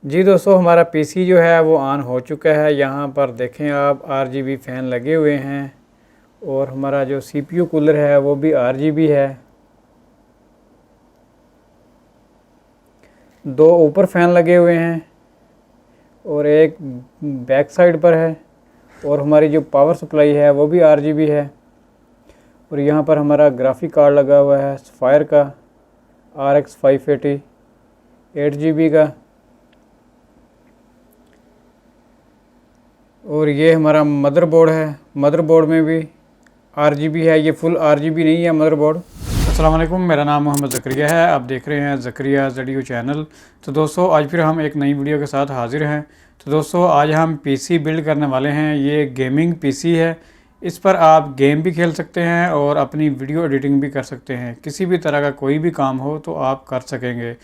जी दोस्तों, हमारा पीसी जो है वो ऑन हो चुका है। यहाँ पर देखें आप, आरजीबी फ़ैन लगे हुए हैं और हमारा जो सीपीयू कूलर है वो भी आरजीबी है। 2 ऊपर फ़ैन लगे हुए हैं और एक बैक साइड पर है और हमारी जो पावर सप्लाई है वो भी आरजीबी है। और यहाँ पर हमारा ग्राफिक कार्ड लगा हुआ है सफ़ायर का RX 580 8GB का। और ये हमारा मदरबोर्ड है, मदरबोर्ड में भी आरजीबी है। ये फुल आरजीबी नहीं है मदरबोर्ड। अस्सलाम वालेकुम, मेरा नाम मोहम्मद ज़करिया है। आप देख रहे हैं ज़करिया ज़डियो चैनल। तो दोस्तों, आज फिर हम एक नई वीडियो के साथ हाज़िर हैं। तो दोस्तों, आज हम पीसी बिल्ड करने वाले हैं। ये गेमिंग पीसी है। इस पर आप गेम भी खेल सकते हैं और अपनी वीडियो एडिटिंग भी कर सकते हैं। किसी भी तरह का कोई भी काम हो तो आप कर सकेंगे।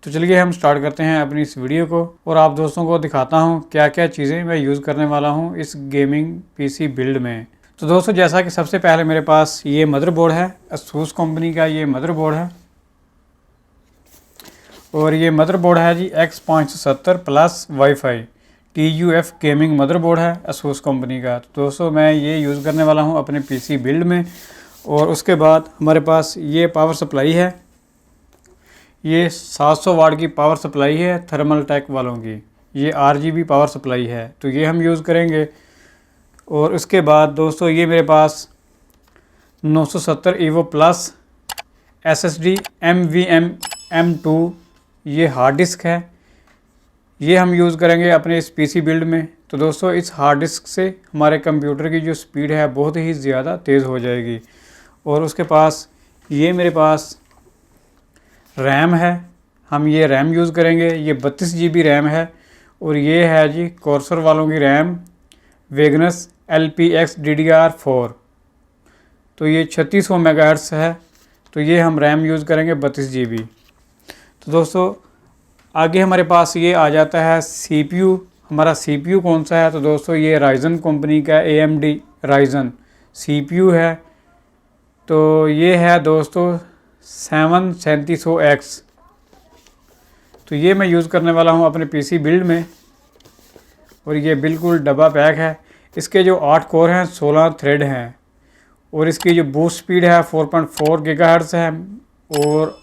तो चलिए हम स्टार्ट करते हैं अपनी इस वीडियो को और आप दोस्तों को दिखाता हूं क्या क्या चीज़ें मैं यूज़ करने वाला हूं इस गेमिंग पीसी बिल्ड में। तो दोस्तों, जैसा कि सबसे पहले मेरे पास ये मदरबोर्ड है, ASUS कंपनी का ये मदरबोर्ड है। और ये मदरबोर्ड है जी X570 plus wifi TUF gaming motherboard है ASUS कंपनी का। तो दोस्तों, मैं ये यूज़ करने वाला हूँ अपने पीसी बिल्ड में। और उसके बाद हमारे पास ये पावर सप्लाई है। ये 700 वाट की पावर सप्लाई है थर्मल टेक वालों की। ये RGB पावर सप्लाई है, तो ये हम यूज़ करेंगे। और उसके बाद दोस्तों, ये मेरे पास 970 EVO plus SSD NVMe M2 ये हार्ड डिस्क है। ये हम यूज़ करेंगे अपने इस पीसी बिल्ड में। तो दोस्तों, इस हार्ड डिस्क से हमारे कंप्यूटर की जो स्पीड है बहुत ही ज़्यादा तेज़ हो जाएगी। और उसके पास ये मेरे पास रैम है, हम ये रैम यूज़ करेंगे। ये 32 GB रैम है। और ये है जी कोर्सर वालों की रैम वेगनस LPX DDR4। तो ये 3600 मेगाहर्ट्ज़ है। तो ये हम रैम यूज़ करेंगे 32 GB। तो दोस्तों, आगे हमारे पास ये आ जाता है CPU। हमारा CPU कौन सा है? तो दोस्तों, ये राइजन कंपनी का AMD राइजन CPU है। तो ये है दोस्तों 7300X। तो ये मैं यूज़ करने वाला हूँ अपने पीसी बिल्ड में। और ये बिल्कुल डब्बा पैक है। इसके जो 8 कोर हैं, 16 थ्रेड हैं। और इसकी जो बूस्ट स्पीड है 4.4 गीगाहर्ट्ज़ है। और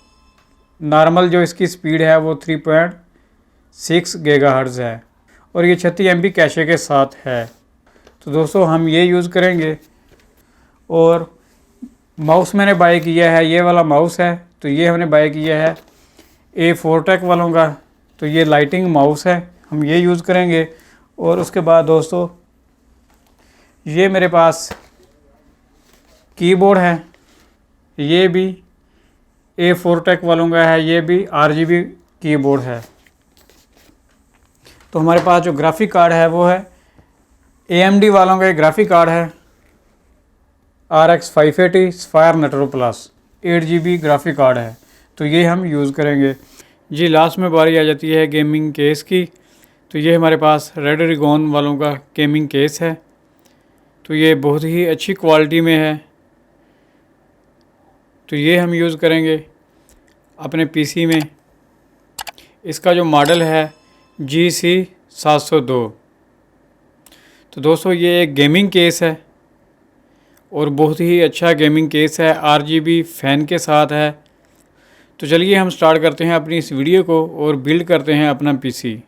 नॉर्मल जो इसकी स्पीड है वो 3.6 गीगाहर्ट्ज़ है। और ये 36 MB कैशे के साथ है। तो दोस्तों, हम ये यूज़ करेंगे। और माउस मैंने बाय किया है, ये वाला माउस है। तो ये हमने बाय किया है A4टेक वालों का। तो ये लाइटिंग माउस है, हम ये यूज़ करेंगे। और उसके बाद दोस्तों, ये मेरे पास कीबोर्ड है, ये भी A4टेक वालों का है। ये भी RGB कीबोर्ड है। तो हमारे पास जो ग्राफिक कार्ड है वो है AMD वालों का ग्राफिक कार्ड है RX 580 sapphire Nitro plus 8GB graphic card है। तो ये हम यूज़ करेंगे जी। लास्ट में बारी आ जाती है गेमिंग केस की। तो ये हमारे पास रेडरिगॉन वालों का गेमिंग केस है। तो ये बहुत ही अच्छी क्वालिटी में है। तो ये हम यूज़ करेंगे अपने पीसी में। इसका जो मॉडल है GC 702। तो दोस्तों, ये एक गेमिंग केस है और बहुत ही अच्छा गेमिंग केस है, RGB फ़ैन के साथ है। तो चलिए हम स्टार्ट करते हैं अपनी इस वीडियो को और बिल्ड करते हैं अपना पीसी।